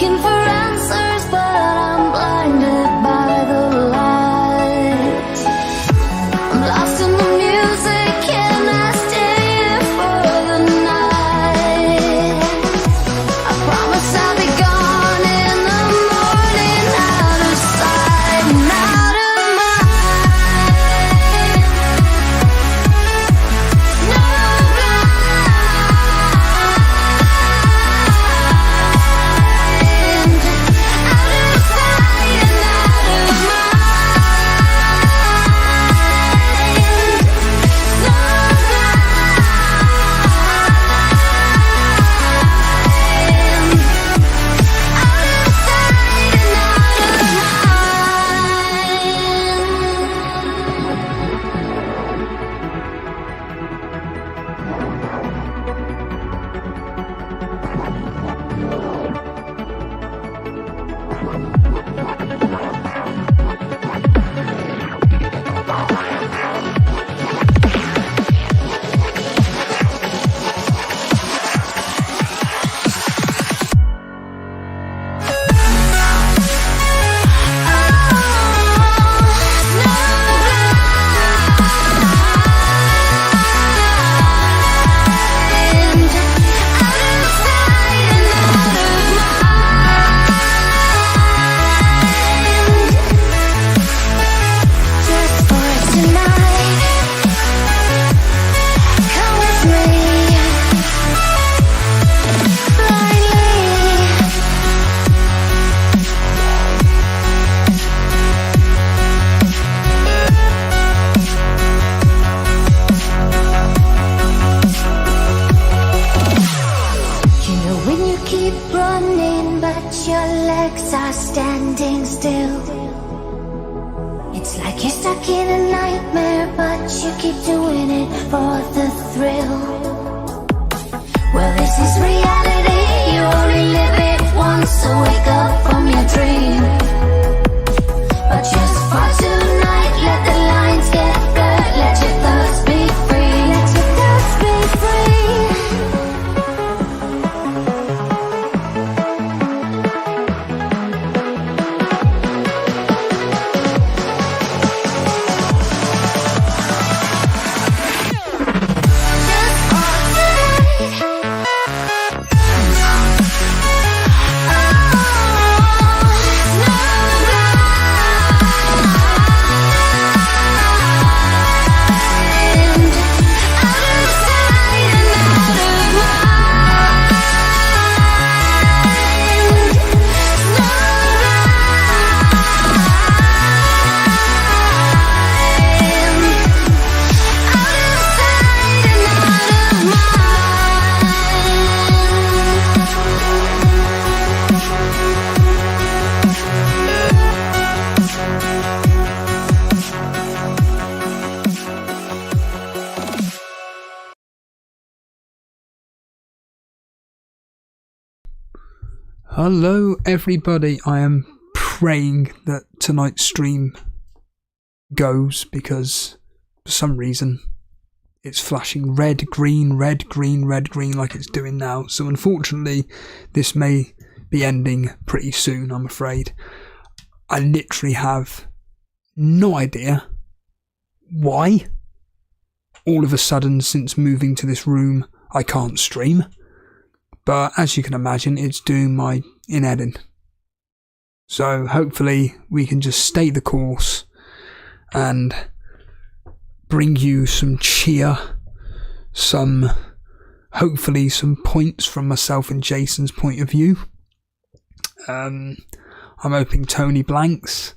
looking for answers, but I'm blinded by the light. I'm lost in the music, can I stay here for the night? I promise I'll be gone in the morning, out of sight and out of mind. No standing still. It's like you're stuck in a nightmare, but you keep doing it for the thrill. Well, this is reality, you only live it once, so wake up from your dream. But just for tonight, let the lines get blurred, let your thoughts be free, let your thoughts be free. Hello everybody, I am praying that tonight's stream goes because for some reason it's flashing red, green, red, green, red, green like it's doing now. So unfortunately this may be ending pretty soon, I'm afraid. I literally have no idea why all of a sudden since moving to this room I can't stream. But as you can imagine, it's doing my in-editing. So hopefully we can just stay the course and bring you some cheer, hopefully some points from myself and Jason's point of view. I'm hoping Tony blanks.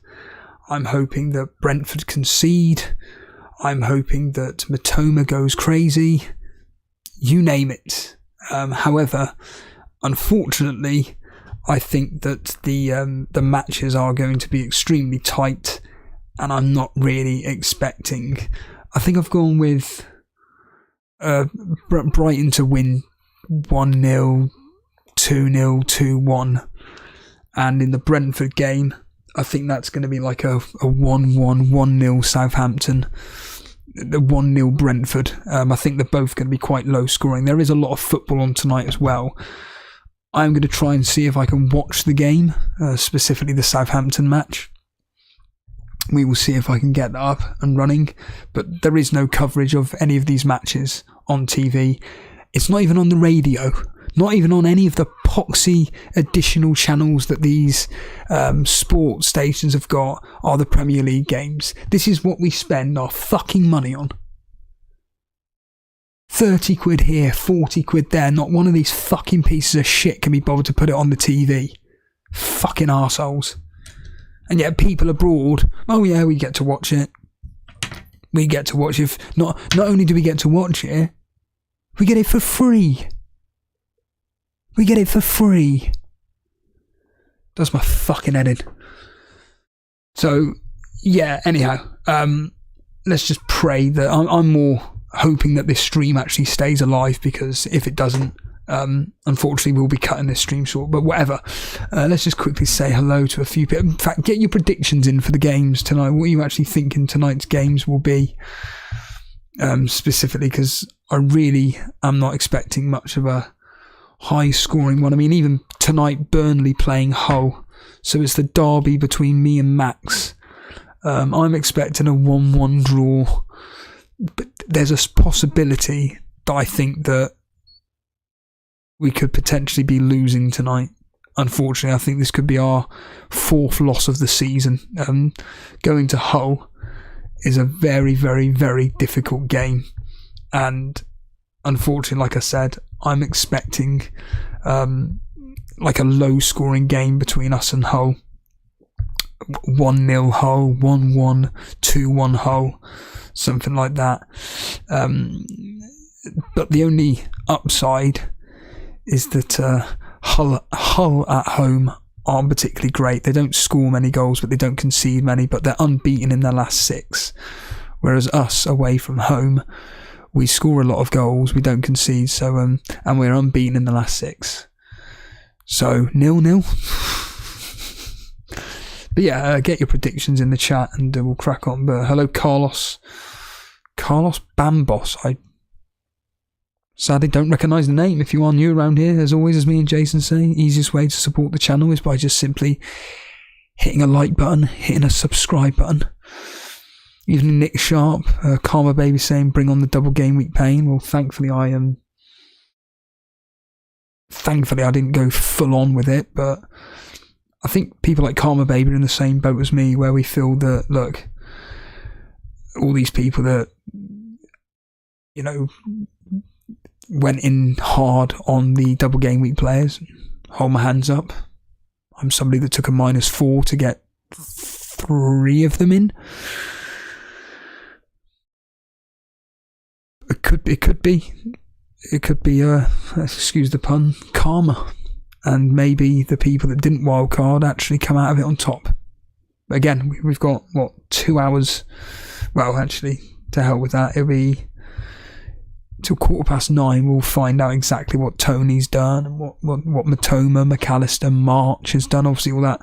I'm hoping that Brentford concede. I'm hoping that Matoma goes crazy. You name it. However, unfortunately, I think that the matches are going to be extremely tight, and I'm not really expecting. I think I've gone with Brighton to win 1-0, 2-0, 2-1, and in the Brentford game, I think that's going to be like a 1-1, 1-0 Southampton. The 1-0 Brentford. I think they're both going to be quite low scoring. There is a lot of football on tonight as well. I'm going to try and see if I can watch the game, specifically the Southampton match. We will see if I can get that up and running, but there is no coverage of any of these matches on TV. It's not even on the radio, not even on any of the poxy additional channels that these sports stations have got are the Premier League games. This is what we spend our fucking money on. 30 quid here, 40 quid there. Not one of these fucking pieces of shit can be bothered to put it on the TV. Fucking arseholes. And yet people abroad, oh yeah, we get to watch it. We get to watch it. Not only do we get to watch it, we get it for free. We get it for free. Does my fucking head in. So, yeah, anyhow, let's just pray that I'm more hoping that this stream actually stays alive, because if it doesn't, unfortunately we'll be cutting this stream short, but whatever. Let's just quickly say hello to a few people. In fact, get your predictions in for the games tonight. What are you actually thinking tonight's games will be, specifically, because I really am not expecting much of a high scoring one. I mean, even tonight, Burnley playing Hull, so it's the derby between me and Max. I'm expecting a 1-1 draw, but there's a possibility that I think that we could potentially be losing tonight. Unfortunately, I think this could be our 4th loss of the season. Going to Hull is a very, very, very difficult game, and unfortunately, like I said, I'm expecting like a low scoring game between us and Hull. 1-0 Hull, 1-1, 2-1 Hull, something like that. But the only upside is that Hull at home aren't particularly great. They don't score many goals, but they don't concede many, but they're unbeaten in their last 6. Whereas us away from home, we score a lot of goals, we don't concede, so and we're unbeaten in the last 6. So 0-0. But yeah, get your predictions in the chat and we'll crack on. But hello, Carlos Bambos. I sadly don't recognise the name. If you are new around here, as always, as me and Jason say, easiest way to support the channel is by just simply hitting a like button, hitting a subscribe button. Even Nick Sharp, Karma Baby saying, bring on the double game week pain. Well, thankfully I didn't go full on with it, but I think people like Karma Baby are in the same boat as me, where we feel that, look, all these people that, you know, went in hard on the double game week players, hold my hands up. I'm somebody that took a -4 to get 3 of them in. It could be, excuse the pun, karma. And maybe the people that didn't wildcard actually come out of it on top. But again, we've got, 2 hours? Well, actually, to hell with that. It'll be till 9:15. We'll find out exactly what Tony's done and what Matoma, McAllister, March has done. Obviously, all that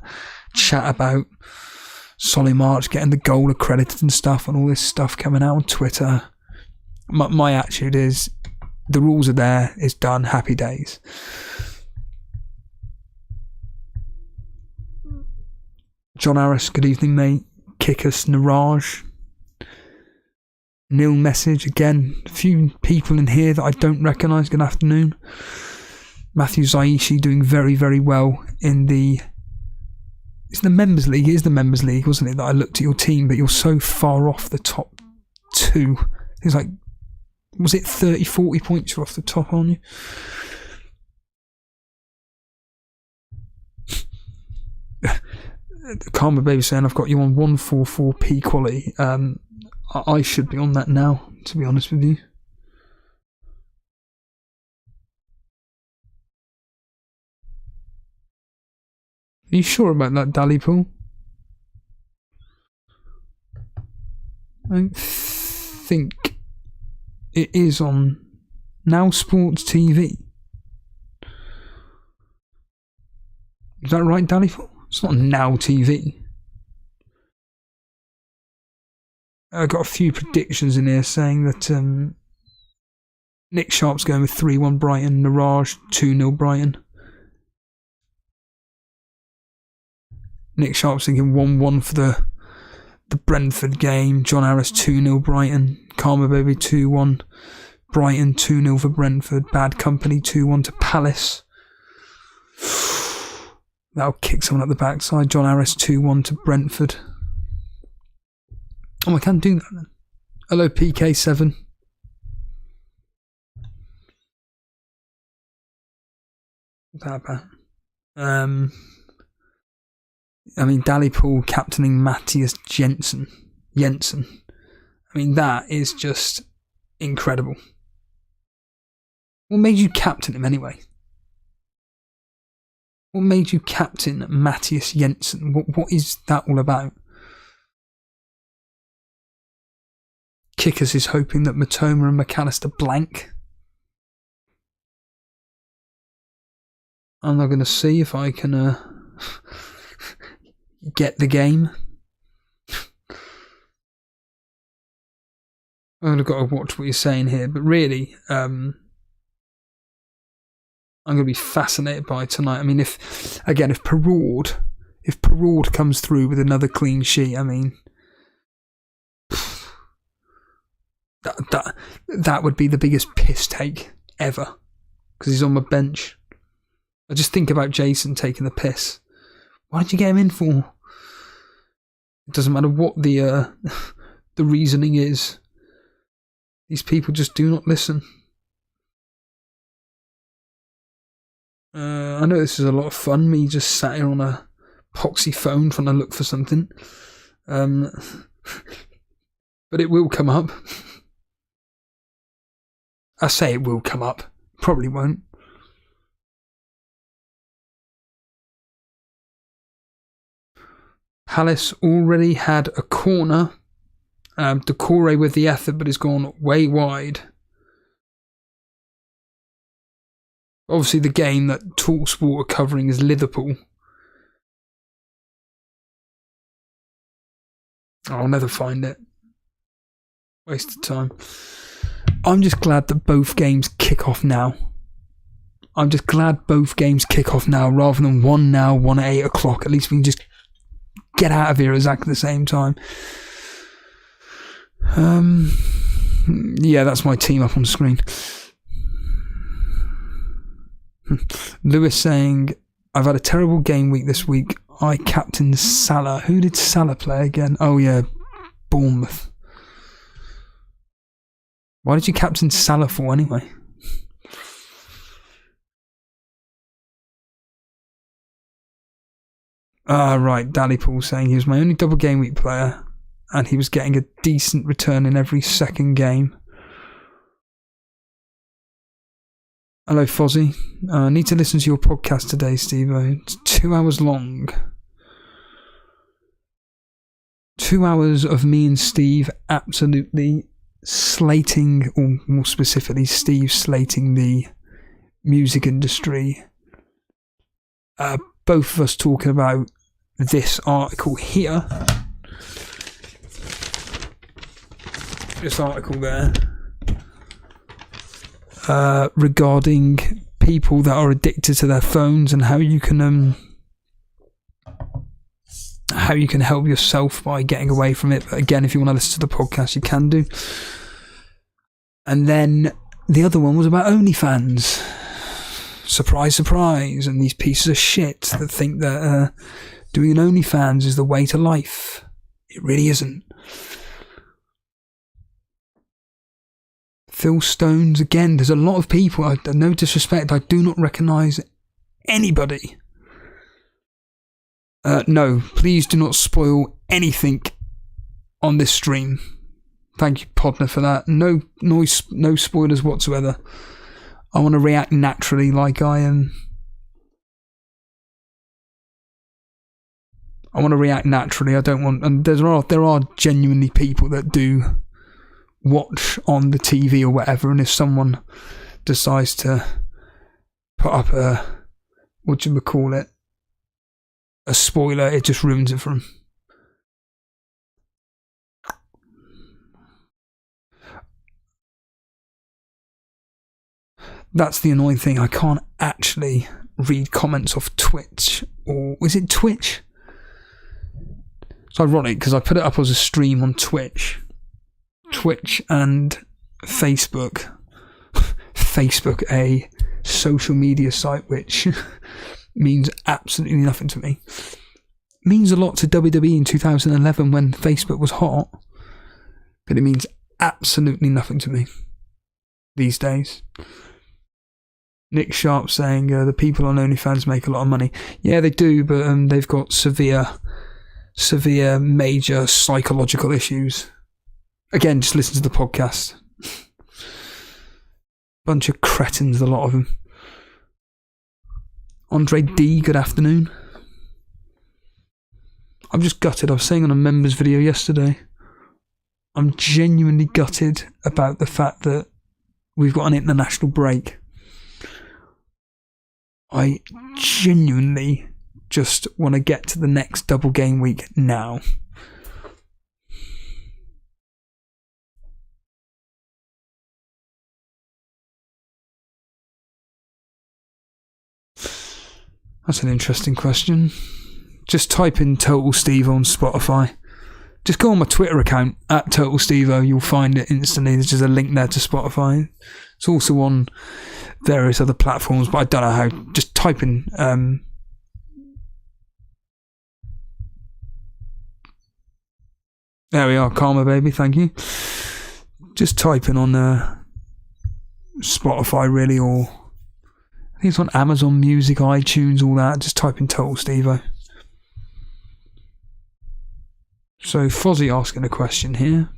chat about Solly March getting the goal accredited and stuff, and all this stuff coming out on Twitter. My attitude is, the rules are there, it's done, happy days. John Harris, good evening, mate. Kickus Niraj. Nil message, again, a few people in here that I don't recognise, good afternoon. Matthew Zaishi doing very, very well in it's the Members League, it is the Members League, wasn't it, that I looked at your team, but you're so far off the top 2. It's like, was it 30, 40 points you're off the top, aren't you? Karma Baby saying I've got you on 144p quality. I should be on that now, to be honest with you. Are you sure about that, Dally Pool? I don't think it is on Now Sports TV. Is that right, Dally Pool? It's not Now TV. I got a few predictions in here saying that Nick Sharp's going with 3-1 Brighton, Niraj 2-0 Brighton, Nick Sharp's thinking 1-1 for the Brentford game. John Harris 2-0 Brighton. Karma Baby 2-1 Brighton. 2-0 for Brentford. Bad Company 2-1 to Palace. That'll kick someone up the backside. John Harris 2-1 to Brentford. Oh, I can't do that then. Hello PK7. That bad. I mean, Dallypool captaining Matthias Jensen. I mean, that is just incredible. What made you captain him anyway? What made you captain Matthias Jensen? What is that all about? Kickers is hoping that Matoma and McAllister blank. I'm not going to see if I can get the game. I've got to watch what you're saying here, but really, I'm going to be fascinated by tonight. I mean, if Perraud comes through with another clean sheet, I mean, that would be the biggest piss take ever, because he's on my bench. I just think about Jason taking the piss. Why did you get him in for? It doesn't matter what the reasoning is. These people just do not listen. I know this is a lot of fun, me just sat here on a poxy phone trying to look for something. But it will come up. I say it will come up. Probably won't. Palace already had a corner. Decore with the effort, but has gone way wide. Obviously, the game that TalkSport are covering is Liverpool. I'll never find it. Waste of time. I'm just glad that both games kick off now. Rather than one now, one at 8 o'clock. At least we can just get out of here at exactly the same time. Yeah, that's my team up on screen. Lewis saying, I've had a terrible game week this week. I captained Salah. Who did Salah play again? Oh yeah, Bournemouth. Why did you captain Salah for anyway? Right, Dallypool saying he was my only double game week player and he was getting a decent return in every second game. Hello Fozzie. I need to listen to your podcast today, Steve. It's 2 hours long. 2 hours of me and Steve absolutely slating, or more specifically Steve slating the music industry. Both of us talking about this article here. This article there. Regarding people that are addicted to their phones and how you can help yourself by getting away from it. But again, if you want to listen to the podcast, you can do. And then the other one was about OnlyFans. Surprise, surprise. And these pieces of shit that think that doing an OnlyFans is the way to life. It really isn't. Phil Stones, again, there's a lot of people, no disrespect, I do not recognise anybody. No, please do not spoil anything on this stream. Thank you, Podner, for that. No spoilers whatsoever. I want to react naturally like I am. I want to react naturally. I don't want... And there are genuinely people that do watch on the TV or whatever, and if someone decides to put up a spoiler, it just ruins it for them. That's the annoying thing. I can't actually read comments off Twitch, or is it Twitch? It's ironic because I put it up as a stream on Twitch and Facebook. Facebook, a social media site which means absolutely nothing to me. Means a lot to WWE in 2011 when Facebook was hot, but it means absolutely nothing to me these days. Nick Sharp saying the people on OnlyFans make a lot of money. Yeah, they do, but they've got severe, major psychological issues. Again, just listen to the podcast. Bunch of cretins, a lot of them. Andre D, good afternoon. I'm just gutted. I was saying on a members video yesterday, I'm genuinely gutted about the fact that we've got an international break. I genuinely just want to get to the next double game week now. That's an interesting question. Just type in Total Steve on Spotify. Just go on my Twitter account, @TotalStevo. You'll find it instantly. There's just a link there to Spotify. It's also on various other platforms, but I don't know how. Just type in... there we are, Karma Baby, thank you. Just type in on Spotify, really, or... I think it's on Amazon Music, iTunes, all that. Just type in Total Stevo. So, Fozzie asking a question here.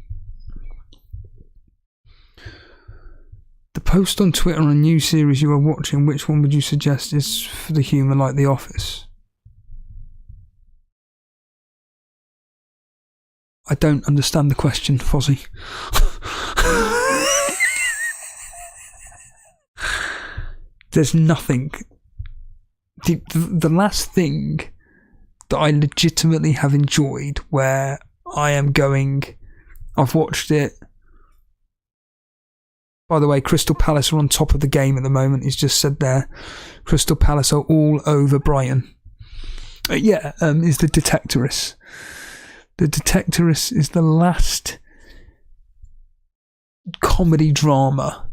The post on Twitter on a new series you are watching, which one would you suggest is for the humour like The Office? I don't understand the question, Fozzie. There's nothing. The last thing that I legitimately have enjoyed where I am going... I've watched it. By the way, Crystal Palace are on top of the game at the moment. He's just said there. Crystal Palace are all over Brighton. Is The Detectorist. The Detectorist is the last comedy drama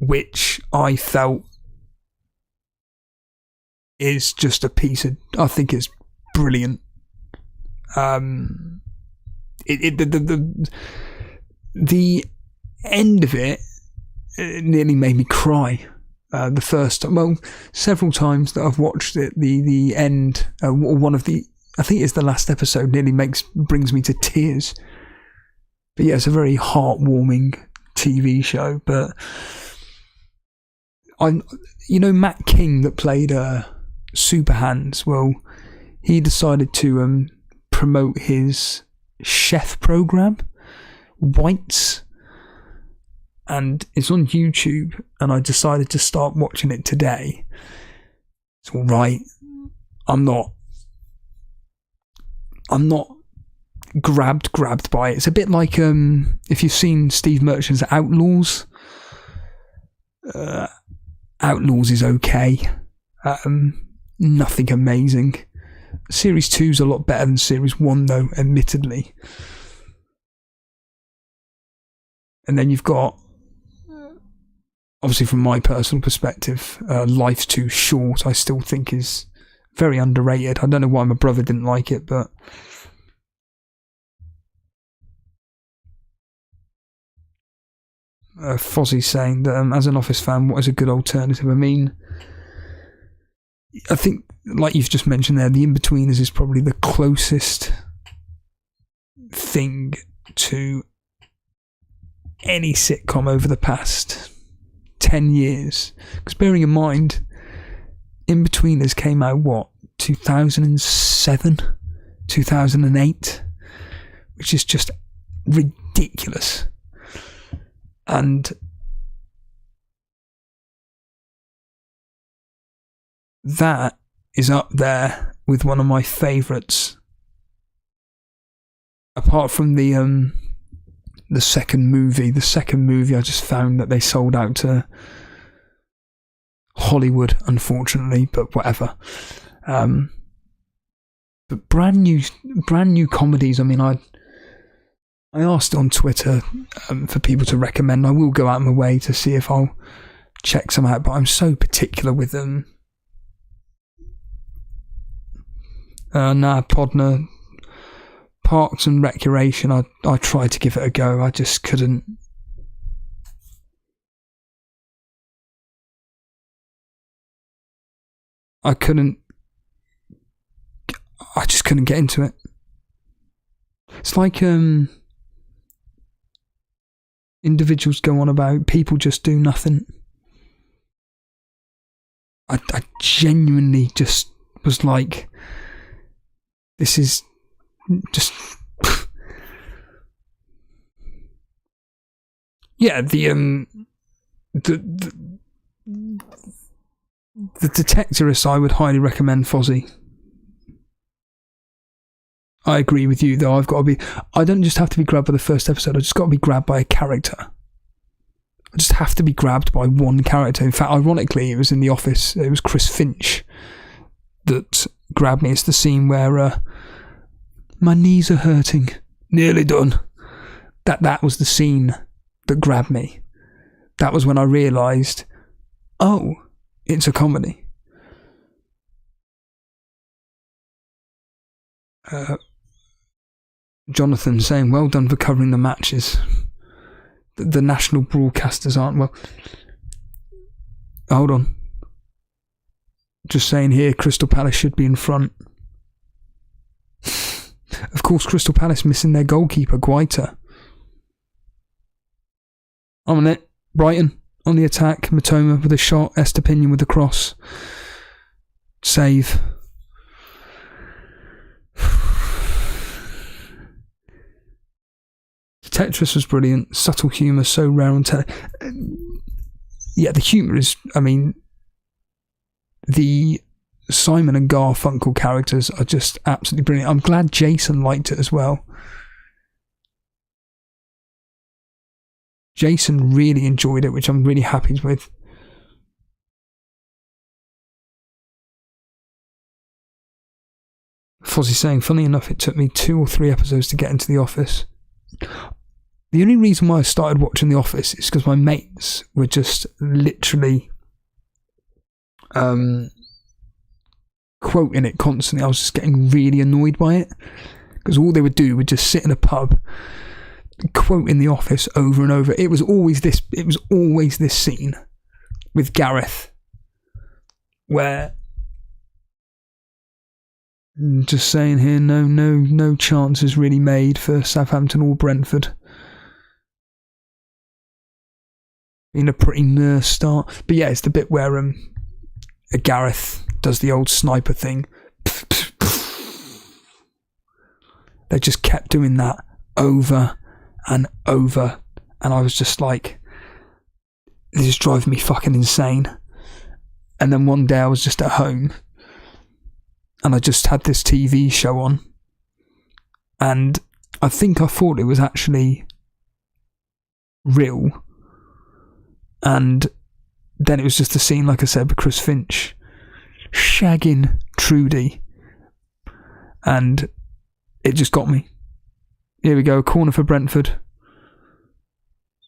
which I felt is just a piece of... I think it's brilliant. The end of it nearly made me cry. The first time, well, several times that I've watched it, the end, one of the... I think it's the last episode, nearly brings me to tears. But yeah, it's a very heartwarming TV show. But Matt King that played Super Hands. Well, he decided to promote his chef program, Whites, and it's on YouTube. And I decided to start watching it today. It's all right. I'm not grabbed by it. It's a bit like if you've seen Steve Merchant's Outlaws. Outlaws is okay. Nothing amazing. Series 2 is a lot better than Series 1 though, admittedly. And then you've got, obviously from my personal perspective, Life's Too Short I still think is very underrated. I don't know why my brother didn't like it, but Fozzie's saying that as an Office fan, what is a good alternative? I mean, I think, like you've just mentioned there, The Inbetweeners is probably the closest thing to any sitcom over the past 10 years. Because bearing in mind, Inbetweeners came out, 2007? 2008? Which is just ridiculous. And that is up there with one of my favourites. Apart from the second movie. The second movie I just found that they sold out to Hollywood, unfortunately, but whatever. But brand new comedies. I mean, I asked on Twitter for people to recommend. I will go out of my way to see if I'll check some out, but I'm so particular with them. Podner, Parks and Recreation. I tried to give it a go. I just couldn't. I just couldn't get into it. It's like individuals go on about people just do nothing. I genuinely just was like, this is just yeah, the Detectorists, I would highly recommend Fozzie. I agree with you, though. I don't just have to be grabbed by the first episode, I just got to be grabbed by a character. I just have to be grabbed by one character. In fact, ironically, it was in The Office, it was Chris Finch that grabbed me. It's the scene where my knees are hurting, nearly done. That was the scene that grabbed me. That was when I realised, oh, it's a comedy. Jonathan saying, well done for covering the matches. The national broadcasters aren't well. Hold on. Just saying here, Crystal Palace should be in front. Of course, Crystal Palace missing their goalkeeper, Guaita. On it. Brighton on the attack. Matoma with a shot. Estepinian with the cross. Save. Tetris was brilliant. Subtle humour, so rare on telly. Yeah, the humour is, I mean, the Simon and Garfunkel characters are just absolutely brilliant. I'm glad Jason liked it as well. Jason really enjoyed it, which I'm really happy with. Fozzie saying, funny enough, it took me 2 or 3 episodes to get into The Office. The only reason why I started watching The Office is because my mates were just literally quoting it constantly. I was just getting really annoyed by it because all they would do would just sit in a pub quoting The Office over and over. It was always this scene with Gareth where, just saying here, no chance is really made for Southampton or Brentford. Been a pretty nurse start. But yeah, it's the bit where Gareth does the old sniper thing. They just kept doing that over and over. And I was just like, this is driving me fucking insane. And then one day I was just at home and I just had this TV show on. And I think I thought it was actually real. And then it was just a scene, like I said, with Chris Finch shagging Trudy. And it just got me. Here we go, corner for Brentford.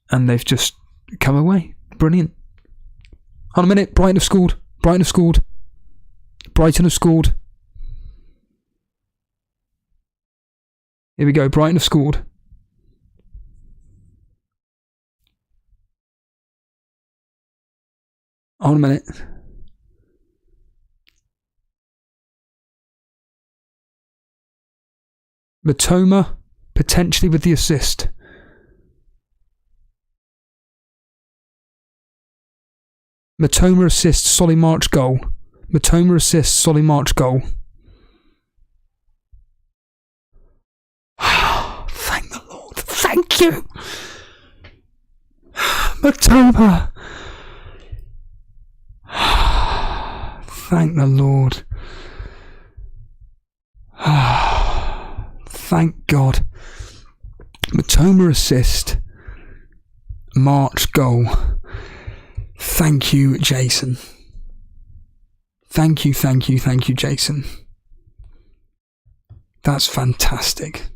And they've just come away. Brilliant. Hold on a minute, Brighton have scored. Brighton have scored. Brighton have scored. Here we go, Brighton have scored. Hold on a minute. Matoma, potentially with the assist. Matoma assists, Solly March goal. Matoma assists, Solly March goal. Thank the Lord. Thank you. Matoma. Thank the Lord. Thank God. Matoma assist. March goal. Thank you, Jason. Thank you, Jason. That's fantastic.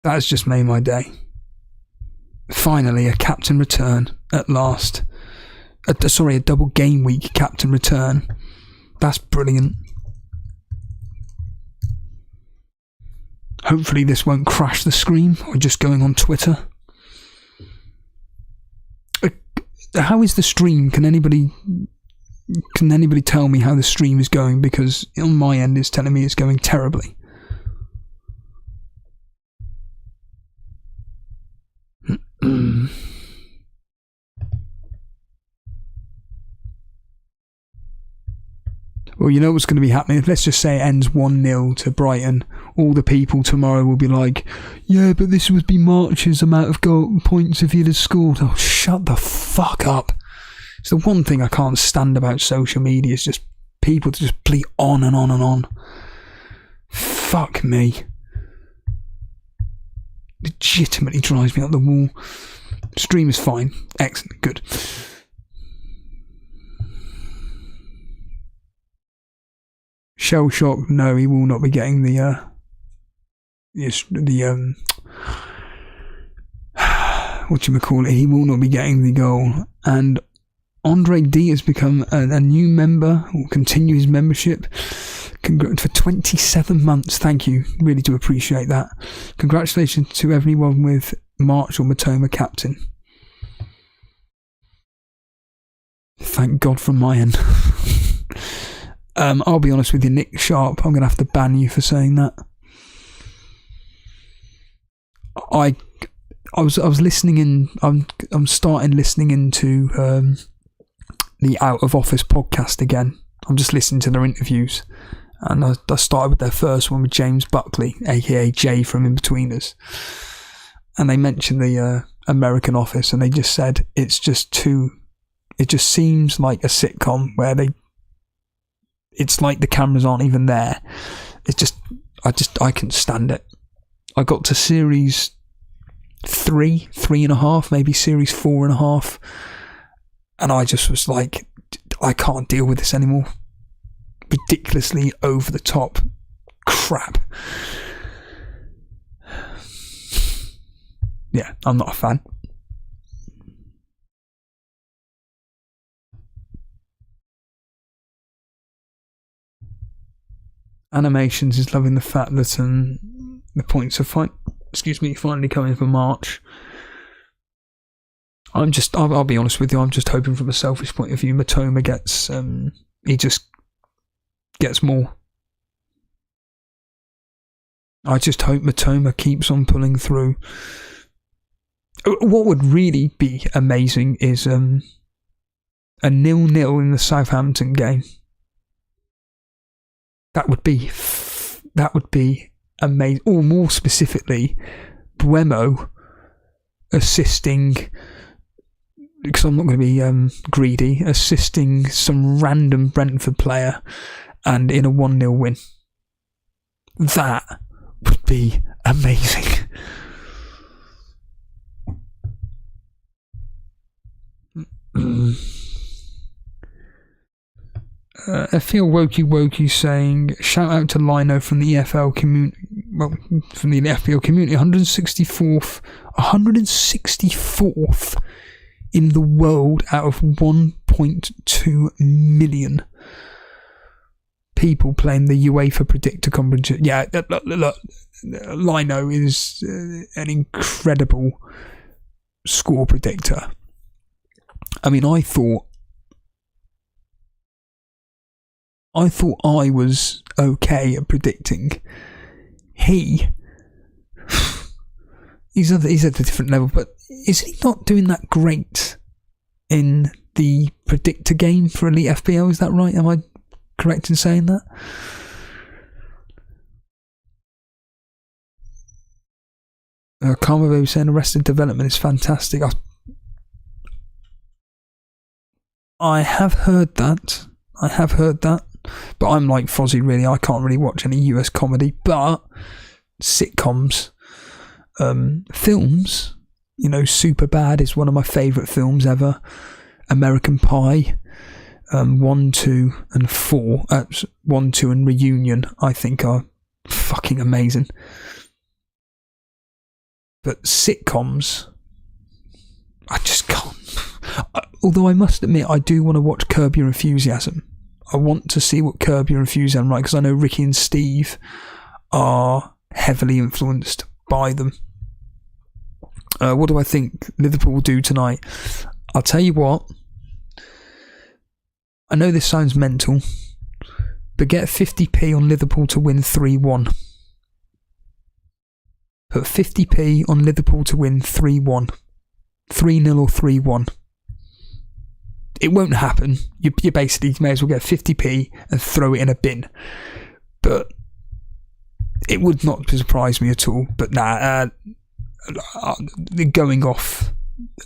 That has just made my day. Finally, a captain return at last. A double game week captain return. That's brilliant. Hopefully this won't crash the stream or just going on Twitter. How is the stream? Can anybody tell me how the stream is going? Because on my end it's telling me it's going terribly. Well, you know what's going to be happening? Let's just say it ends 1-0 to Brighton. All the people tomorrow will be like, yeah, but this would be March's amount of points if he'd have scored. Oh, shut the fuck up. It's the one thing I can't stand about social media, is just people to just bleat on and on and on. Fuck me. Legitimately drives me up the wall. Stream is fine. Excellent. Good. Shell shock. No, he will not be getting he will not be getting the goal. And Andre D has become a new member, will continue his membership for 27 months. Thank you. Really do appreciate that. Congratulations to everyone with March or Matoma captain. Thank God from my end. I'll be honest with you, Nick Sharp, I'm going to have to ban you for saying that. I was listening in. I'm starting listening into the Out of Office podcast again. I'm just listening to their interviews, and I started with their first one with James Buckley, aka Jay from In Betweeners, and they mentioned the American Office, and they just said it's just too. It just seems like a sitcom where it's like the cameras aren't even there. I couldn't stand it. I got to series 3.5, maybe series 4.5, and I just was like, I can't deal with this anymore. Ridiculously over the top crap. Yeah, I'm not a fan. Animations is loving the fact that the points are finally coming for March. I'll be honest with you, I'm just hoping from a selfish point of view Matoma gets more. I just hope Matoma keeps on pulling through. What would really be amazing is a 0-0 in the Southampton game. That would be amazing. Or more specifically, Buemo assisting, because I'm not going to be greedy, assisting some random Brentford player and in a 1-0 win. That would be amazing. I feel wokey saying, shout out to Lino from the EFL community, from the FPL community, 164th in the world out of 1.2 million people playing the UEFA Predictor competition. Yeah, look, Lino is an incredible score predictor. I mean, I thought I was okay at predicting. He's at a different level, but is he not doing that great in the predictor game for Elite FPL? Is that right? Am I correct in saying that? Karma Baby saying Arrested Development is fantastic. I have heard that. But I'm like Fozzie, really. I can't really watch any US comedy, but sitcoms, films, Superbad is one of my favourite films ever. American Pie, 1, 2 and 4, 1, 2 and Reunion, I think are fucking amazing. But sitcoms, I just can't. Although I must admit, I do want to watch Curb Your Enthusiasm. I want to see what Curb Your Enthusiasm like, because I know Ricky and Steve are heavily influenced by them. What do I think Liverpool will do tonight? I'll tell you what. I know this sounds mental, but get 50p on Liverpool to win 3-1. Put 50p on Liverpool to win 3-1. 3-0 or 3-1. It won't happen. You basically may as well get 50p and throw it in a bin. But it would not surprise me at all. But going off,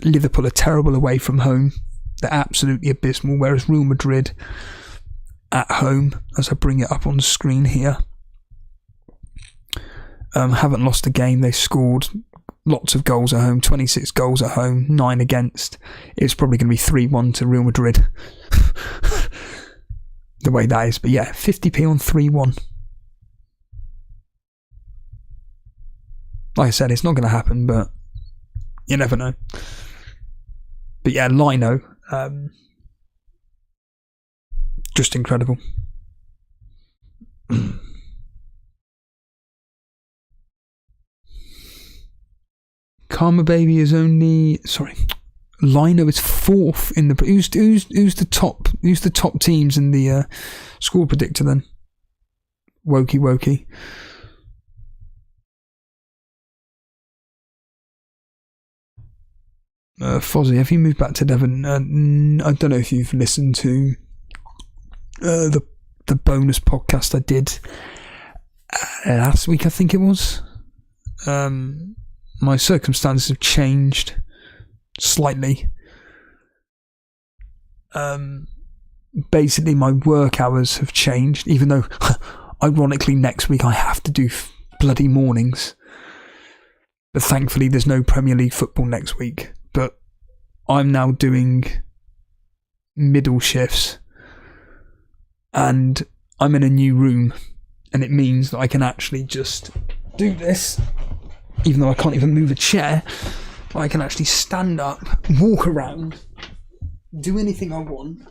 Liverpool are terrible away from home. They're absolutely abysmal. Whereas Real Madrid at home, as I bring it up on the screen here, haven't lost a game. They scored lots of goals at home, 26 goals at home, 9 against. It's probably going to be 3-1 to Real Madrid. The way that is. But yeah, 50p on 3-1. Like I said, it's not going to happen, but you never know. But yeah, Lino, just incredible. Karma Baby is Lino is 4th in the. Who's the top teams in the score predictor then? Wokey. Fozzie, have you moved back to Devon? I don't know if you've listened to the bonus podcast I did last week, I think it was. My circumstances have changed slightly. Basically, my work hours have changed, even though, ironically, next week I have to do bloody mornings. But thankfully, there's no Premier League football next week. But I'm now doing middle shifts, and I'm in a new room, and it means that I can actually just do this, even though I can't even move a chair. I can actually stand up, walk around, do anything I want.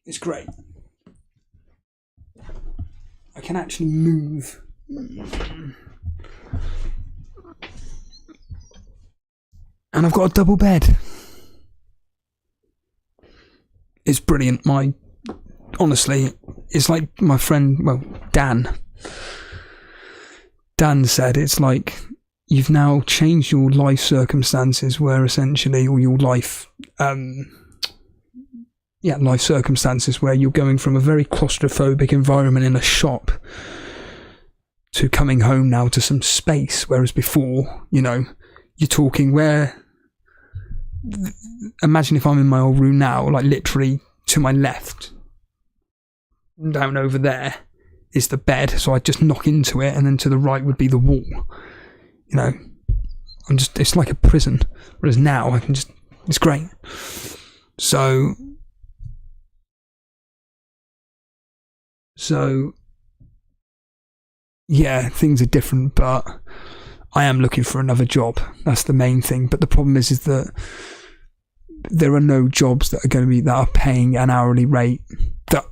It's great. I can actually move. And I've got a double bed. It's brilliant. Honestly, it's like my friend, Dan said, it's like you've now changed your life circumstances where essentially, or your life, life circumstances where you're going from a very claustrophobic environment in a shop to coming home now to some space, whereas before, you're talking imagine if I'm in my old room now, like literally to my left, down over there is the bed, so I'd just knock into it, and then to the right would be the wall. It's like a prison, whereas now I can it's great. So yeah, things are different, but I am looking for another job. That's the main thing. But the problem is that there are no jobs that are paying an hourly rate that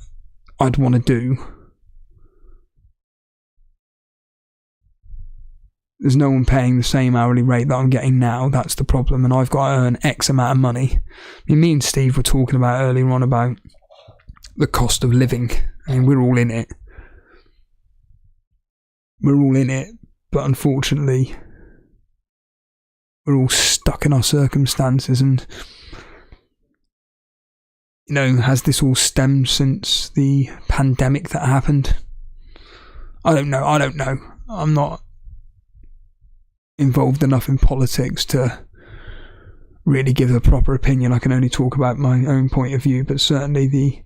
I'd want to do. There's no one paying the same hourly rate that I'm getting now. That's the problem. And I've got to earn X amount of money. Me and Steve were talking about earlier on about the cost of living. We're all in it. But unfortunately, we're all stuck in our circumstances, and has this all stemmed since the pandemic that happened? I don't know. I'm not involved enough in politics to really give a proper opinion. I can only talk about my own point of view, but certainly the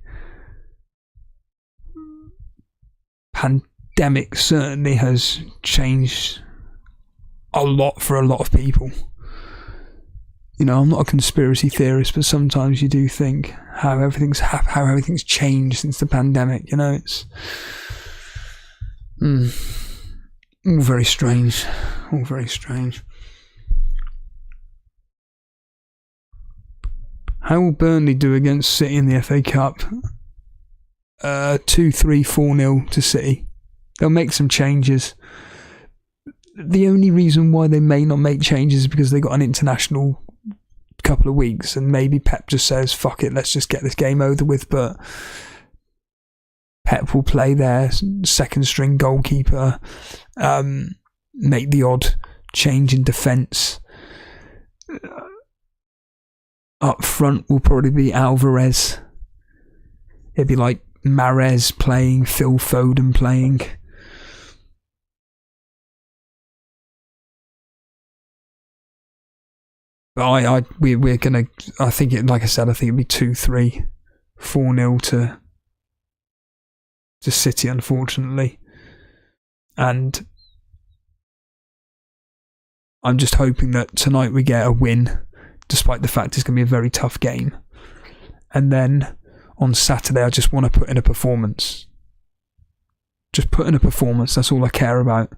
pandemic certainly has changed a lot for a lot of people. I'm not a conspiracy theorist, but sometimes you do think how everything's changed since the pandemic. It's All very strange. All very strange. How will Burnley do against City in the FA Cup? 2-3, 4-0 to City. They'll make some changes. The only reason why they may not make changes is because they got an international couple of weeks, and maybe Pep just says, fuck it, let's just get this game over with. But Pep will play their second string goalkeeper, make the odd change in defence. Up front will probably be Alvarez. It'd be like Mahrez playing, Phil Foden playing. But we're gonna. I think it. Like I said, I think it'd be 2-3, 4-0 to City, unfortunately. And I'm just hoping that tonight we get a win, despite the fact it's going to be a very tough game. And then on Saturday, I just want to put in a performance. Just put in a performance. That's all I care about.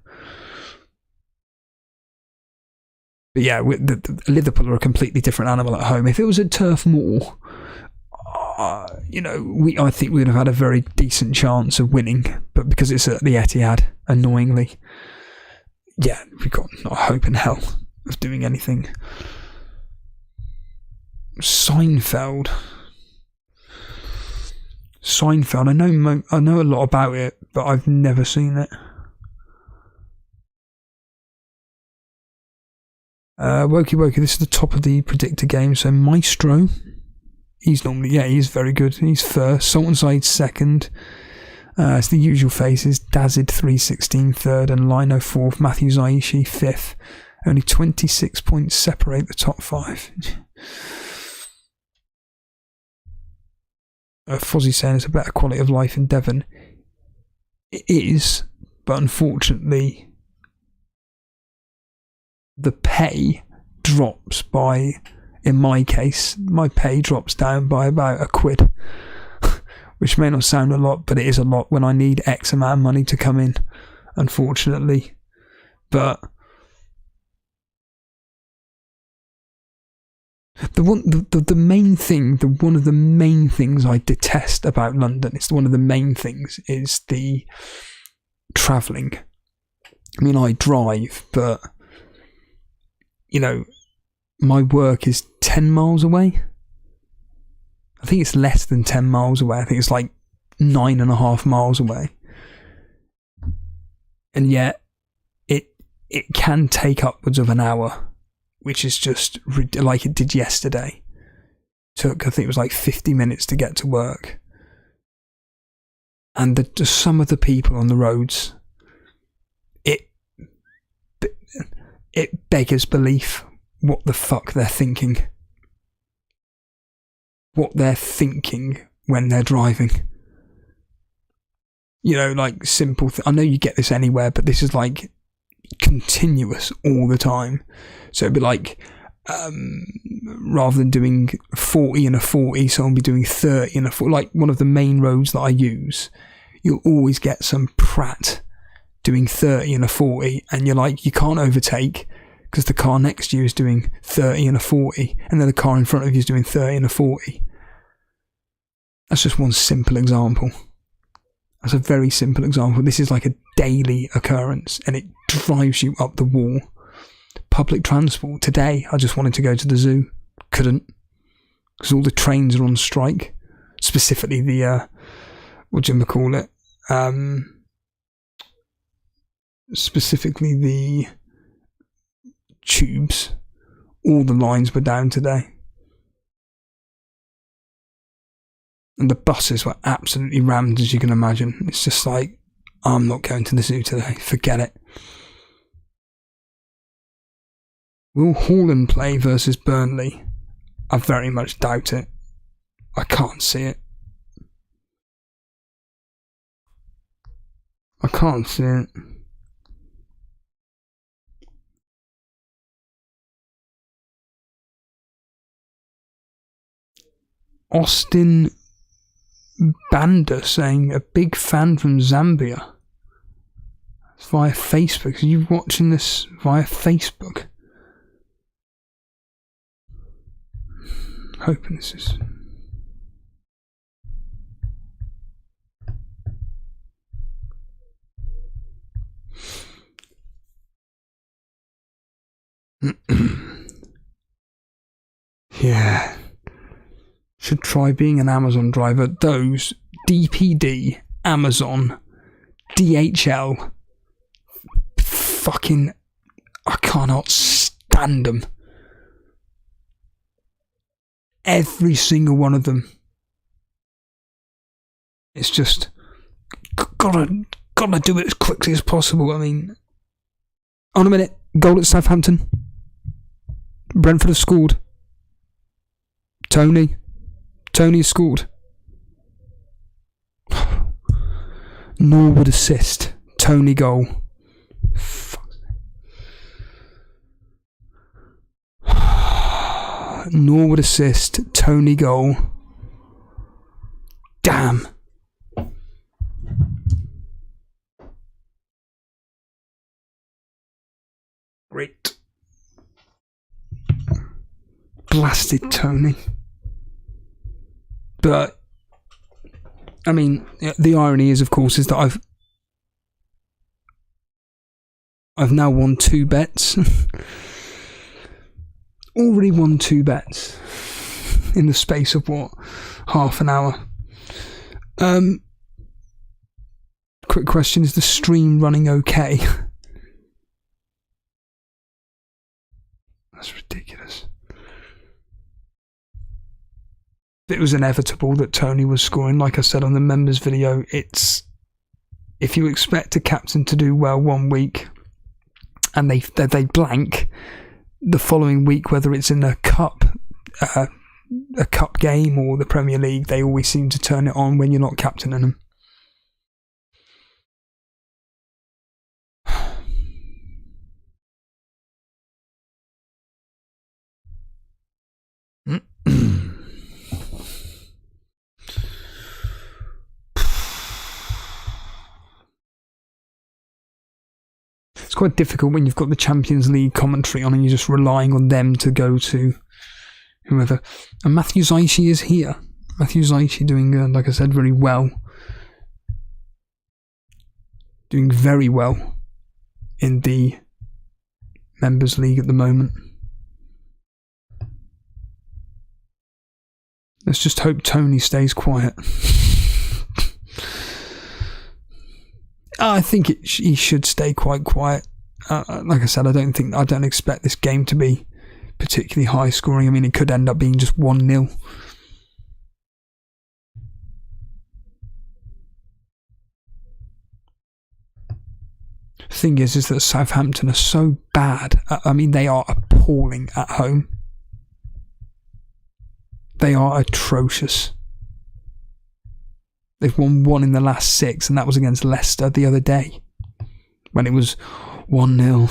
But yeah, Liverpool are a completely different animal at home. If it was at Turf Moor, I think we'd have had a very decent chance of winning. But because it's at the Etihad, annoyingly, yeah, we've got not a hope in hell of doing anything. Seinfeld. I know a lot about it, but I've never seen it. Wokey, this is the top of the predictor game. So Maestro, he's very good. He's first. Sultanside second. It's the usual faces. Dazid 316 third and Lino fourth. Matthew Zaishi fifth. Only 26 points separate the top five. Fozzie saying it's a better quality of life in Devon. It is, but unfortunately the pay drops by, in my case, my pay drops down by about £1, which may not sound a lot, but it is a lot when I need X amount of money to come in, unfortunately. But one of the main things I detest about London, it's one of the main things, is the travelling. I mean, I drive, but my work is 10 miles away. I think it's less than 10 miles away. I think it's like 9.5 miles away. And yet, it can take upwards of an hour, which is just like it did yesterday. I think it was like 50 minutes to get to work. And some of the people on the roads, it beggars belief what the fuck they're thinking. What they're thinking when they're driving. Like simple I know you get this anywhere, but this is like continuous all the time. So it'd be like, rather than doing 40 and a 40, someone will be doing 30 and a 40. Like one of the main roads that I use, you'll always get some prat doing 30 and a 40, and you're like, you can't overtake because the car next to you is doing 30 and a 40, and then the car in front of you is doing 30 and a 40. That's just one simple example. That's a very simple example. This is like a daily occurrence, and it drives you up the wall. Public transport. Today, I just wanted to go to the zoo. Couldn't. Because all the trains are on strike. Specifically the, specifically the tubes. All the lines were down today. And the buses were absolutely rammed, as you can imagine. It's just like, I'm not going to the zoo today. Forget it. Will Haaland play versus Burnley? I very much doubt it. I can't see it. I can't see it. Austin Banda saying, a big fan from Zambia. It's via Facebook. Are you watching this via Facebook? Hoping this is... Yeah. Should try being an Amazon driver. Those DPD, Amazon, DHL, fucking, I cannot stand them. Every single one of them. It's just gotta do it as quickly as possible. I mean, on a minute, goal at Southampton. Brentford have scored. Tony has scored. Norwood assist. Tony goal. Fuck. Norwood assist. Tony goal. Damn. Great. Blasted Tony. But, I mean, the irony is, of course, is that I've now won 2 bets. Already won 2 bets in the space of, what, half an hour. Quick question, is the stream running okay? That's ridiculous. It was inevitable that Tony was scoring. Like I said on the members video, it's, if you expect a captain to do well one week and they blank the following week, whether it's in a cup game or the Premier League, they always seem to turn it on when you're not captaining them. It's quite difficult when you've got the Champions League commentary on and you're just relying on them to go to whoever. And Matthew Zaichi is here. Matthew Zaichi doing, like I said, really well. Doing very well in the Members League at the moment. Let's just hope Tony stays quiet. I think he should stay quite quiet. Like I said, I don't expect this game to be particularly high scoring. I mean, it could end up being just 1-0. The thing is that Southampton are so bad. I mean, they are appalling at home. They are atrocious. They've won 1 in the last 6, and that was against Leicester the other day, when it was 1-0.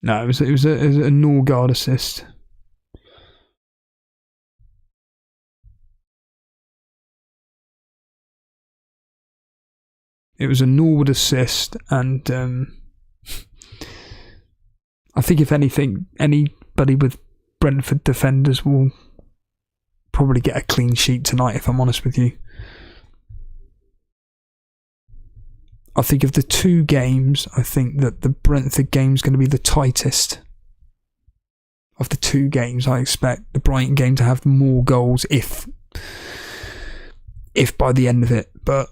No, it was a Norgard assist. It was a Norwood assist, and I think if anything, anybody with Brentford defenders will probably get a clean sheet tonight, if I'm honest with you. I think of the 2 games, I think that the Brentford game is going to be the tightest. Of the 2 games, I expect the Brighton game to have more goals if by the end of it, but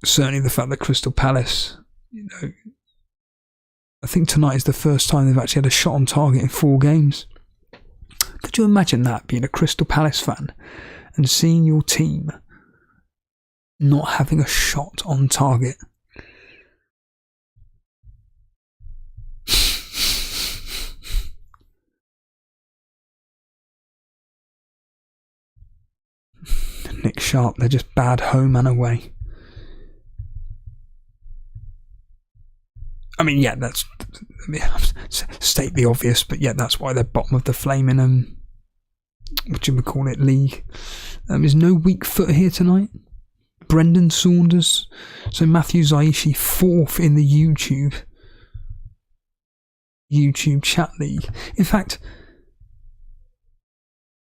certainly the fact that Crystal Palace, I think tonight is the first time they've actually had a shot on target in 4 games. Could you imagine that, being a Crystal Palace fan and seeing your team not having a shot on target? Nick Sharp, they're just bad home and away. I mean, yeah, state the obvious, but yeah, that's why they're bottom of the flaming whatchamacallit league. There's no weak foot here tonight. Brendan Saunders, so Matthew Zaishi 4th in the YouTube chat league. In fact,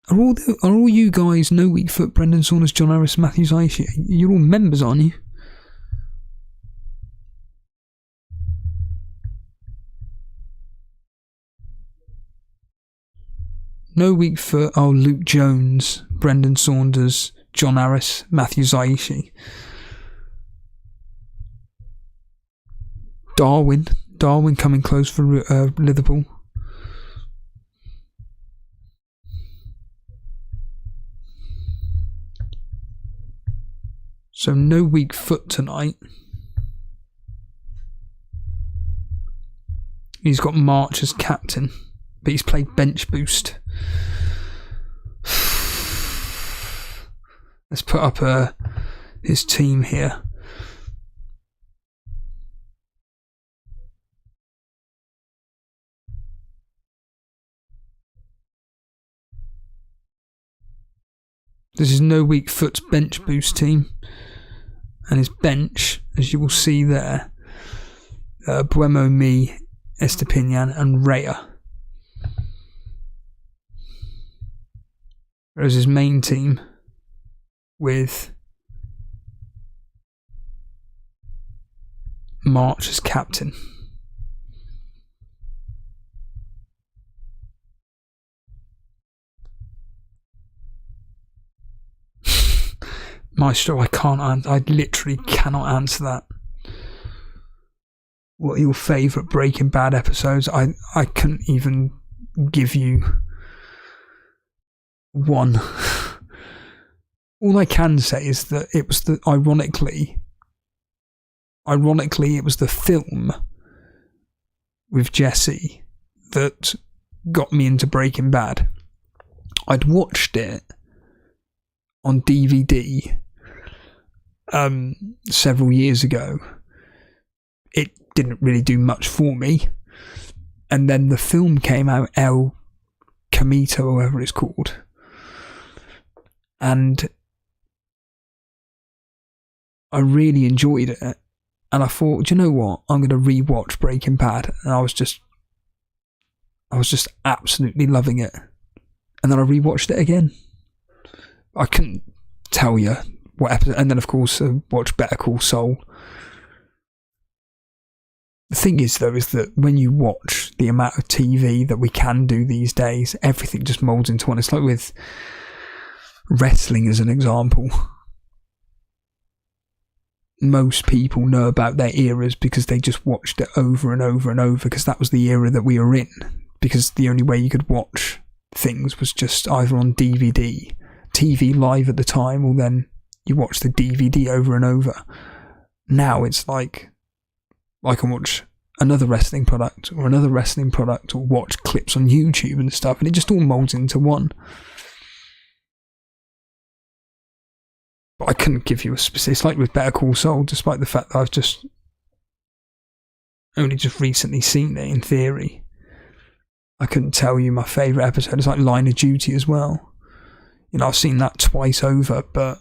are all you guys no weak foot? Brendan Saunders, John Harris, Matthew Zaishi. You're all members, aren't you? No weak foot. Oh, Luke Jones, Brendan Saunders, John Harris, Matthew Zaishi. Darwin coming close for Liverpool. So no weak foot tonight. He's got March as captain, but he's played bench boost. Let's put up his team here. This is no weak foot's bench boost team, and his bench, as you will see there, Buemo, me, Estepinian, and Raya. Whereas his main team with March as captain. Maestro, I literally cannot answer that. What are your favourite Breaking Bad episodes? I couldn't even give you one. All I can say is that it was ironically it was the film with Jesse that got me into Breaking Bad. I'd watched it on DVD several years ago. It didn't really do much for me, and then the film came out, El Camino, or whatever it's called, and I really enjoyed it, and I thought, do you know what, I'm going to rewatch Breaking Bad, and I was just absolutely loving it. And then I rewatched it again. I couldn't tell you what episode, and then of course watched Better Call Saul. The thing is though, is that when you watch the amount of TV that we can do these days, everything just moulds into one. It's like with wrestling as an example. Most people know about their eras because they just watched it over and over and over, because that was the era that we were in, because the only way you could watch things was just either on DVD, TV live at the time, or then you watch the DVD over and over. Now it's like I can watch another wrestling product, or watch clips on YouTube and stuff, and it just all molds into one. But I couldn't give you a specific. It's like with Better Call Saul, despite the fact that I've just only recently seen it in theory. I couldn't tell you my favourite episode. It's like Line of Duty as well. You know, I've seen that twice over, but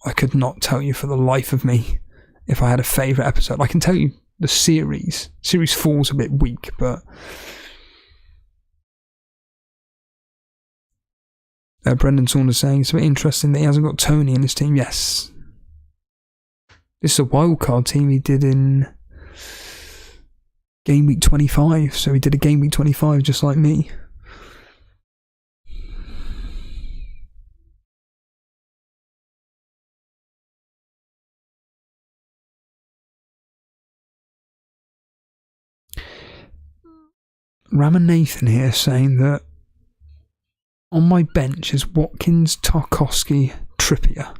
I could not tell you for the life of me if I had a favourite episode. I can tell you the series. Series 4's a bit weak, but Brendan Saunders saying it's a bit interesting that he hasn't got Tony in his team. Yes. This is a wildcard team he did in Game Week 25. So he did a Game Week 25 just like me. Ramanathan here saying that on my bench is Watkins, Tarkowski, Trippier.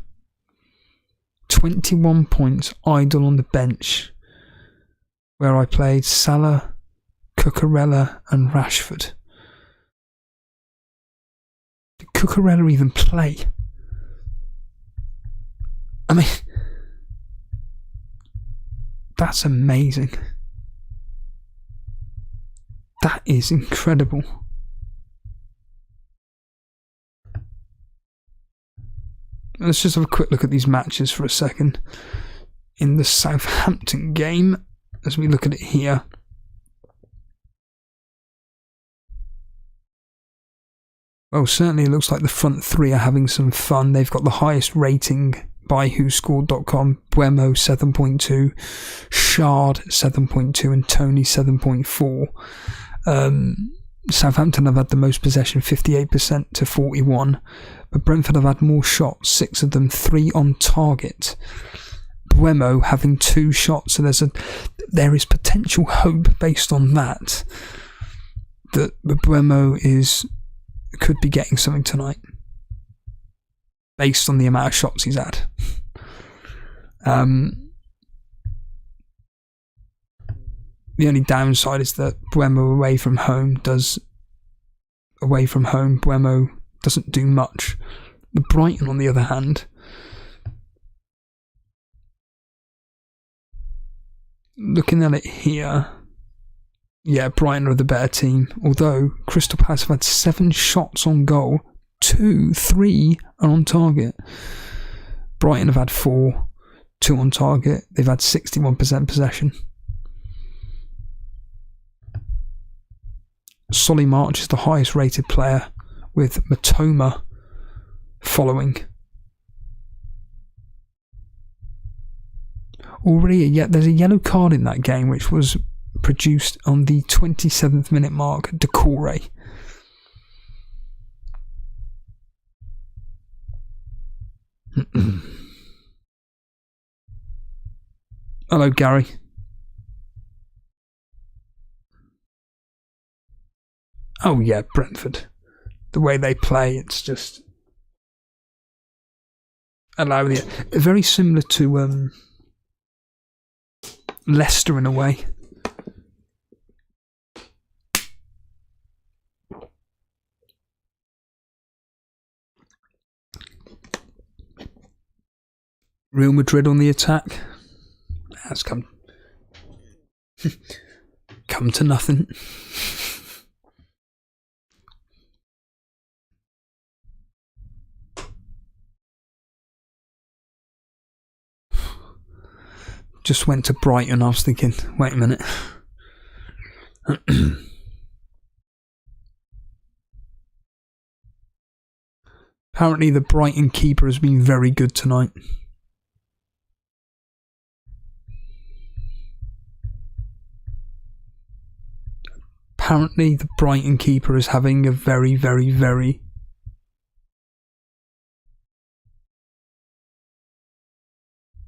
21 points idle on the bench, where I played Salah, Cucurella and Rashford. Did Cucurella even play? I mean, that's amazing. is incredible. Let's just have a quick look at these matches for a second. In the Southampton game, as we look at it here, well, certainly it looks like the front three are having some fun. They've got the highest rating by WhoScored.com. Buemo 7.2, Shard 7.2 and Tony 7.4. Southampton have had the most possession, 58% to 41, but Brentford have had more shots, 6 of them, 3 on target. Buemo having 2 shots, so there is potential hope based on that Buemo could be getting something tonight, based on the amount of shots he's had. The only downside is that Buemo away from home, Buemo doesn't do much. The Brighton, on the other hand, looking at it here, yeah, Brighton are the better team, although Crystal Palace have had 7 shots on goal, 3 are on target. Brighton have had 4, 2 on target. They've had 61% possession. Solly March is the highest rated player, with Matoma following. Already, there's a yellow card in that game, which was produced on the 27th minute mark. Decore. Hello, Gary. Oh yeah, Brentford. The way they play, it's just very similar to Leicester in a way. Real Madrid on the attack. That's come to nothing. Just went to Brighton. I was thinking, wait a minute. Apparently the Brighton keeper has been very good tonight. Apparently the Brighton keeper is having a very, very, very...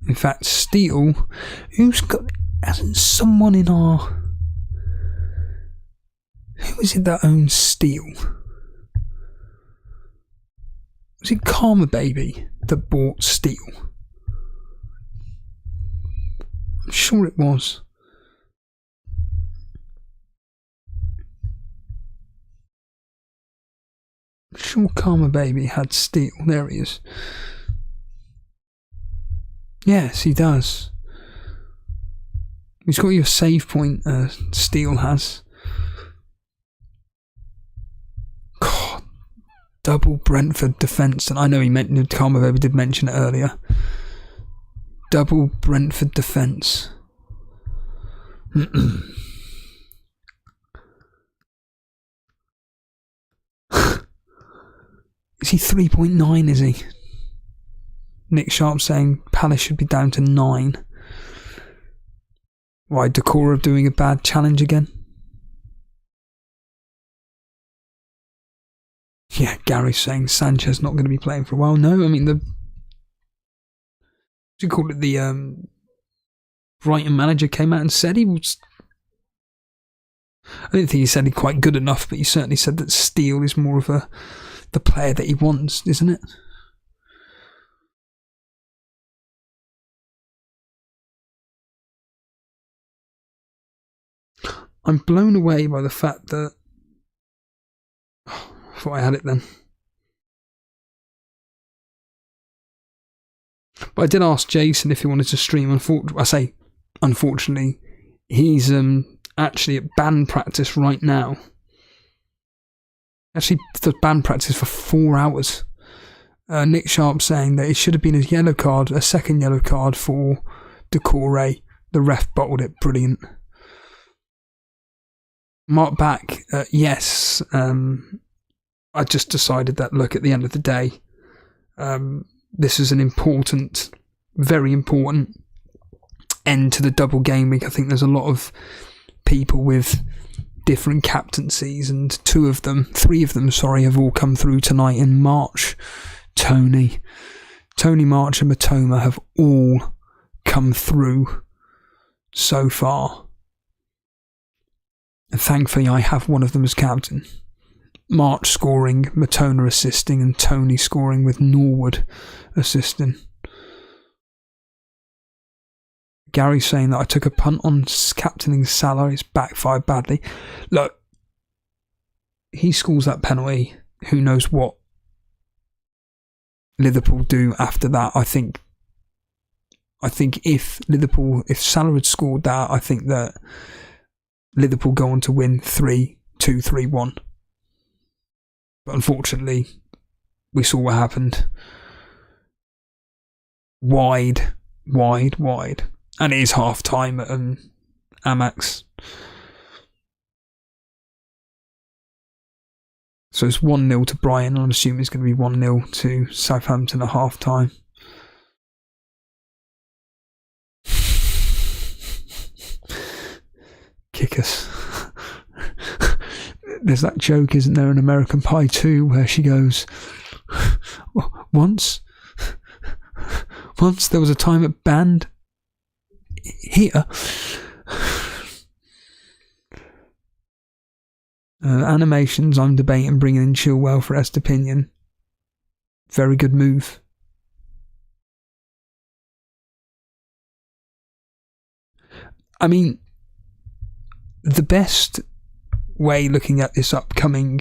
In fact, Steele, hasn't someone in our... Who is it that owns Steele? Was it Karma Baby that bought Steele? I'm sure it was. I'm sure Karma Baby had Steele. There he is. Yes, he does. He's got your save point, Steele has. God, double Brentford defence. And I know Karma Baby did mention it earlier. Double Brentford defence. Is he 3.9, is he? Nick Sharp saying Palace should be down to 9. Why, Decore doing a bad challenge again? Yeah, Gary's saying Sanchez not going to be playing for a while. No, I mean, what do you call it? The Brighton manager came out and said he was... I don't think he said he's quite good enough, but he certainly said that Steele is more of the player that he wants, isn't it? I'm blown away by the fact that... I thought I had it then. But I did ask Jason if he wanted to stream. Unfortunately, he's actually at band practice right now. Actually does band practice for 4 hours. Nick Sharp saying that it should have been a second yellow card for Decore. The ref bottled it. Brilliant. Mark back, yes. I just decided that, look, at the end of the day, this is an important, very important end to the double game week. I think there's a lot of people with different captaincies, and three of them, have all come through tonight in March. Tony, March and Matoma have all come through so far. And thankfully I have one of them as captain. March scoring, Matona assisting, and Tony scoring with Norwood assisting. Gary saying that I took a punt on captaining Salah, it's backfired badly. Look, he scores that penalty, who knows what Liverpool do after that. I think if Salah had scored that, I think that Liverpool go on to win 3-2, 3-1. But unfortunately, we saw what happened. Wide. And it is half time at Amex. So it's 1-0 to Brighton. I'm assuming it's going to be 1-0 to Southampton at half time. Kick us. There's that joke, isn't there, in American Pie 2, where she goes, once there was a time at band here. Animations, I'm debating bringing in Chilwell for Estepinian. Very good move. I mean, the best way looking at this upcoming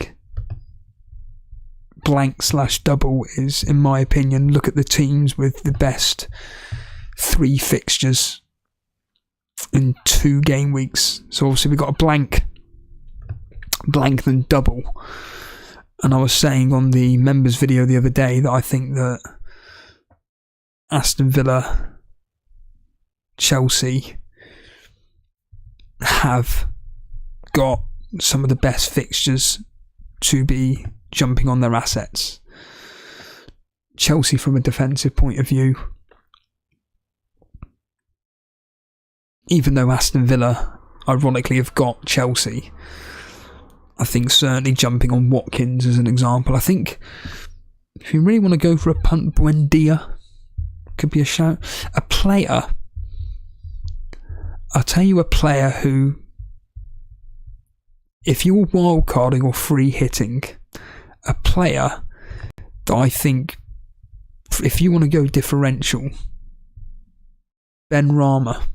blank/double is, in my opinion, look at the teams with the best 3 fixtures in 2 game weeks. So obviously we've got a blank then double. And I was saying on the members video the other day that I think that Aston Villa, Chelsea have got some of the best fixtures to be jumping on their assets. Chelsea from a defensive point of view, even though Aston Villa ironically have got Chelsea, I think certainly jumping on Watkins as an example. I think if you really want to go for a punt, Buendia could be a shout. A player, I'll tell you a player who, if you're wildcarding or free hitting, a player that I think, if you want to go differential, Ben Rama.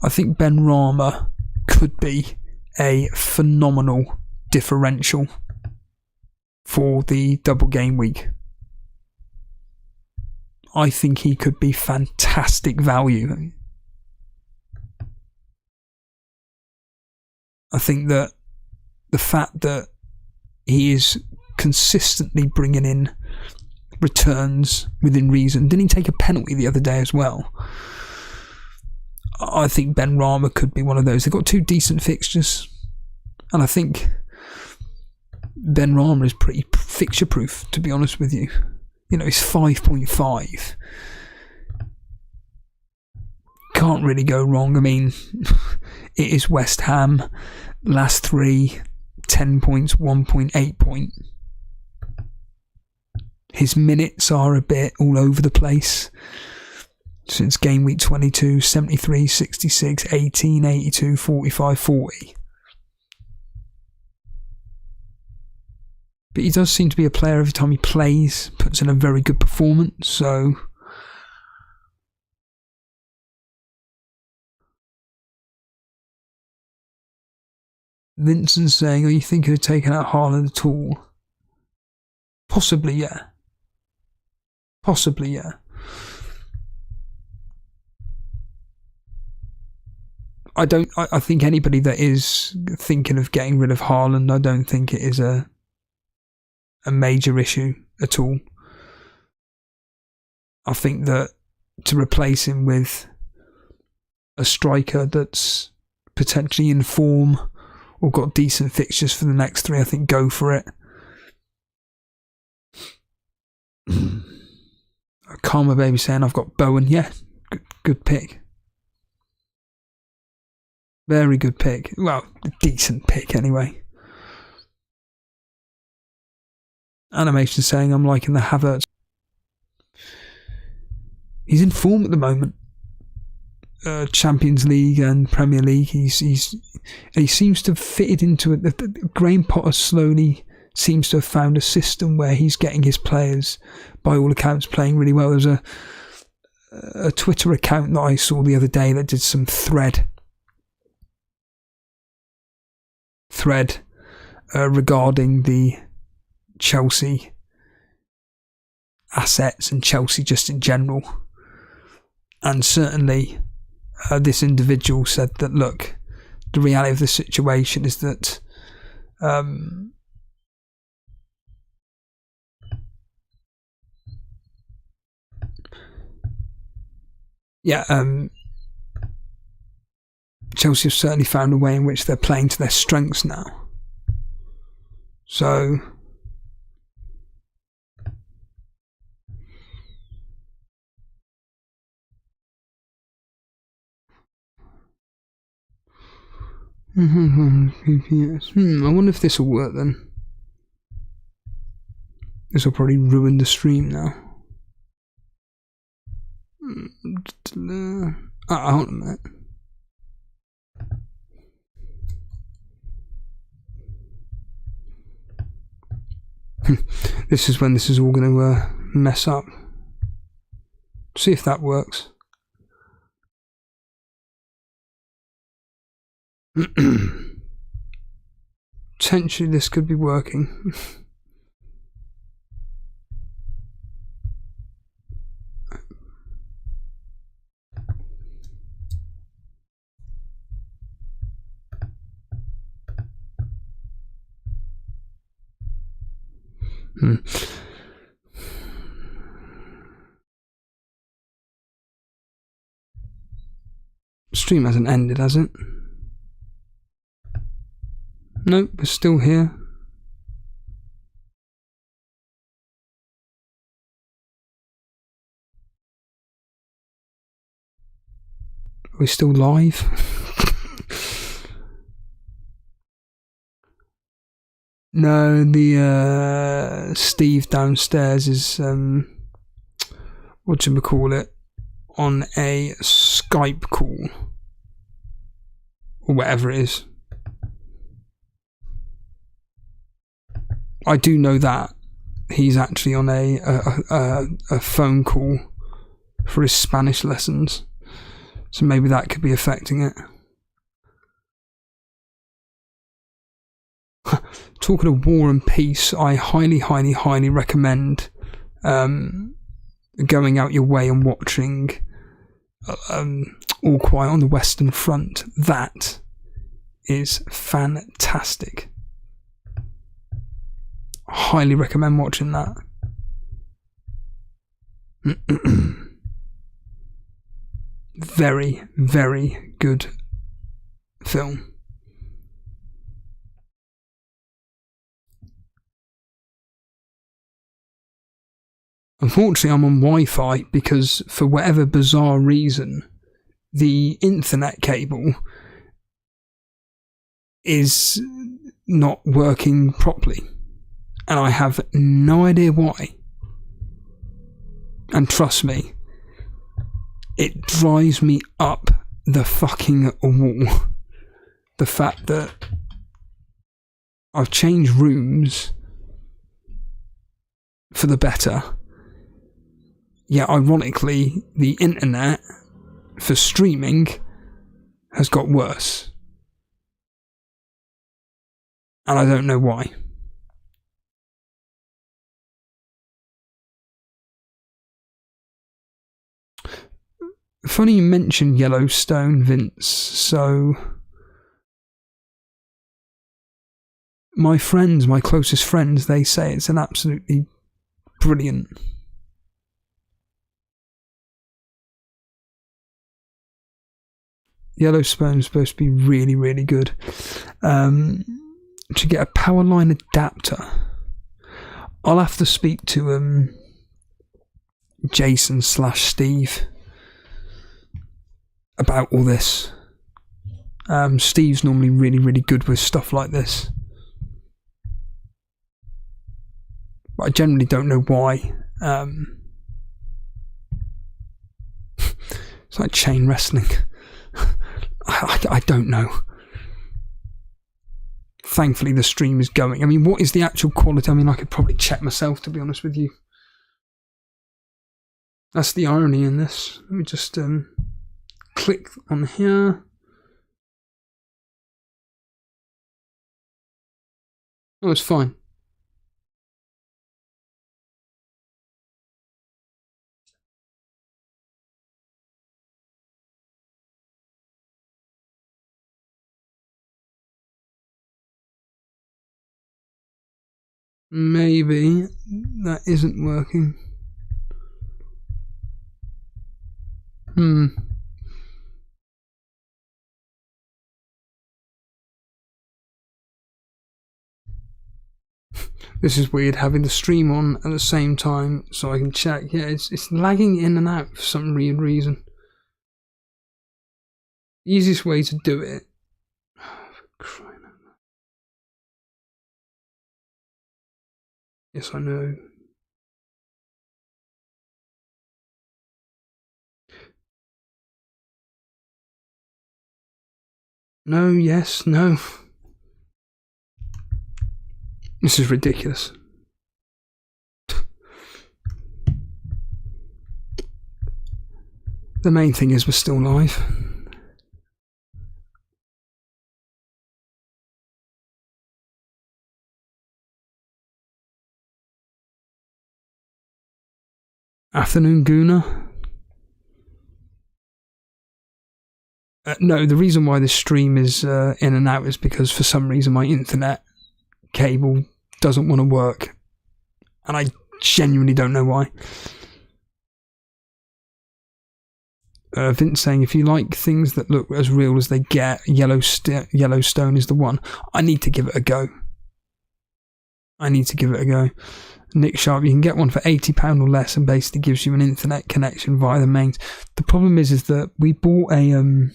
I think Ben Rama could be a phenomenal differential for the double game week. I think he could be fantastic value. I think that the fact that he is consistently bringing in returns within reason. Didn't he take a penalty the other day as well? I think Ben Rama could be one of those. They've got 2 decent fixtures, and I think Ben Rama is pretty fixture proof, to be honest with you. You know, he's 5.5. Can't really go wrong. I mean, it is West Ham. Last 3, 10 points, 1.8 point. His minutes are a bit all over the place. Since game week 22, 73, 66, 18, 82, 45, 40. But he does seem to be a player every time he plays, puts in a very good performance, so Vincent's saying, are you thinking of taking out Haaland at all? Possibly, yeah. Possibly, yeah. I think anybody that is thinking of getting rid of Haaland, I don't think it is a major issue at all. I think that to replace him with a striker that's potentially in form or got decent fixtures for the next 3, I think go for it. Karma Baby saying I've got Bowen. Yeah, good pick. Very good pick. Well, a decent pick anyway. Animation saying I'm liking the Havertz. He's in form at the moment. Champions League and Premier League. He seems to have fitted into it. Graham Potter slowly seems to have found a system where he's getting his players, by all accounts, playing really well. There's a Twitter account that I saw the other day that did some thread regarding the Chelsea assets and Chelsea just in general. And certainly this individual said that, look, the reality of the situation is that Chelsea have certainly found a way in which they're playing to their strengths now. So I wonder if this will work then. This will probably ruin the stream now. Hold on a minute. This is when this is all going to mess up. See if that works. Potentially this could be working. Stream hasn't ended, has it? Nope, we're still here. Are we still live? No, the Steve downstairs is whatchamacallit, on a Skype call or whatever it is. I do know that he's actually on a phone call for his Spanish lessons, so maybe that could be affecting it. Talking of War and Peace, I highly recommend going out your way and watching All Quiet on the Western Front. That is fantastic. Highly recommend watching that. Very, very good film. Unfortunately, I'm on Wi-Fi because, for whatever bizarre reason, the internet cable is not working properly. And I have no idea why. And trust me, it drives me up the fucking wall. The fact that I've changed rooms for the better. Yet, ironically, the internet for streaming has got worse. And I don't know why. Funny you mentioned Yellowstone, Vince. So my friends, my closest friends, they say it's an absolutely brilliant. Yellowstone's supposed to be really, really good. To get a power line adapter, I'll have to speak to Jason/Steve about all this. Steve's normally really, really good with stuff like this, but I generally don't know why. It's like chain wrestling. I don't know. Thankfully the stream is going. I mean, what is the actual quality? I mean, I could probably check myself, to be honest with you. That's the irony in this. Let me just click on here. Oh, it's fine. Maybe that isn't working. This is weird, having the stream on at the same time so I can check. Yeah, it's lagging in and out for some weird reason. The easiest way to do it. Yes, I know. No, yes, no. This is ridiculous. The main thing is we're still live. Afternoon Gooner. No, the reason why this stream is in and out is because for some reason my internet cable doesn't want to work, and I genuinely don't know why. Vince saying, if you like things that look as real as they get, Yellowstone is the one. I need to give it a go. Nick Sharp, you can get one for £80 or less and basically gives you an internet connection via the mains. The problem is that we bought a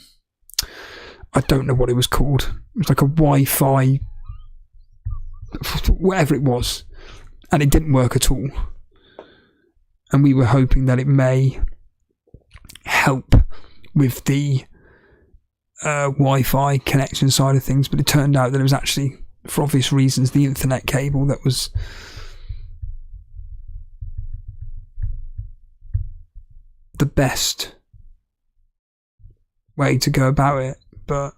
I don't know what it was called. It was like a Wi-Fi, whatever it was, and it didn't work at all. And we were hoping that it may help with the Wi-Fi connection side of things, but it turned out that it was actually, for obvious reasons, the internet cable that was the best way to go about it. But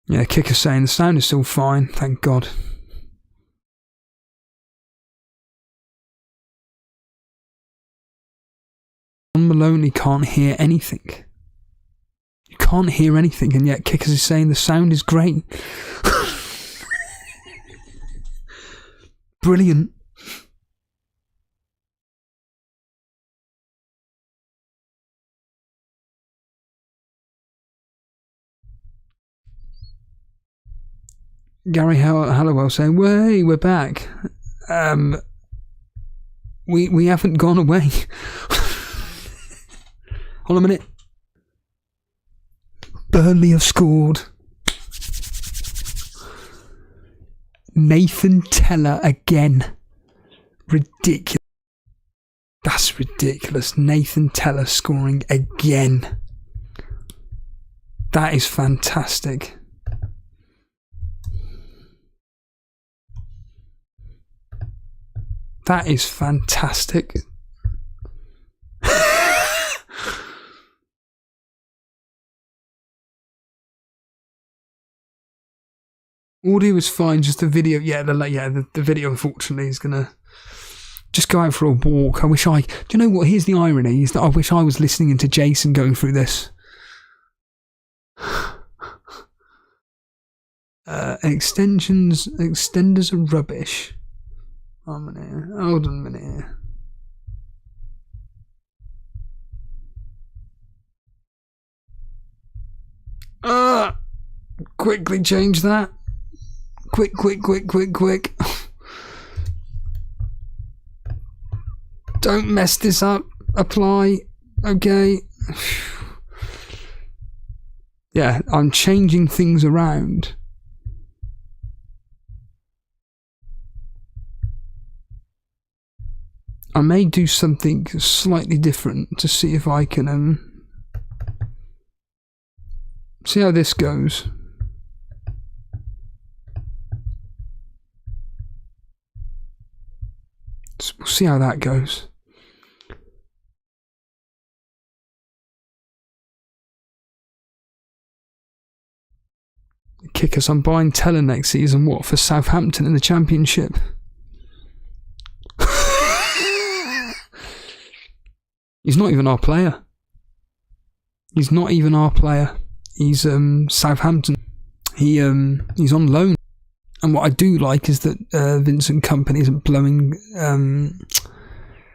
yeah, Kicker's saying the sound is still fine, thank God. John Maloney can't hear anything. You can't hear anything, and yet Kickers is saying the sound is great. Brilliant. Gary Hallowell saying, "Way, we're back." We haven't gone away. Hold on a minute. Burnley have scored. Nathan Teller again. Ridiculous. That's ridiculous. Nathan Teller scoring again. That is fantastic. That is fantastic. Audio is fine, just the video. Yeah, the video unfortunately is gonna Just go out for a walk. Do you know what? Here's the irony, is that I wish I was listening into Jason going through this. Extenders are rubbish. Hold on a minute here. Quickly change that. Quick. Don't mess this up. Apply. Okay. Yeah, I'm changing things around. I may do something slightly different to see if I can see how this goes. So we'll see how that goes. Kickers, I'm buying Teller next season. What, for Southampton in the Championship? He's not even our player. He's Southampton. He's on loan. And what I do like is that Vincent Kompany isn't blowing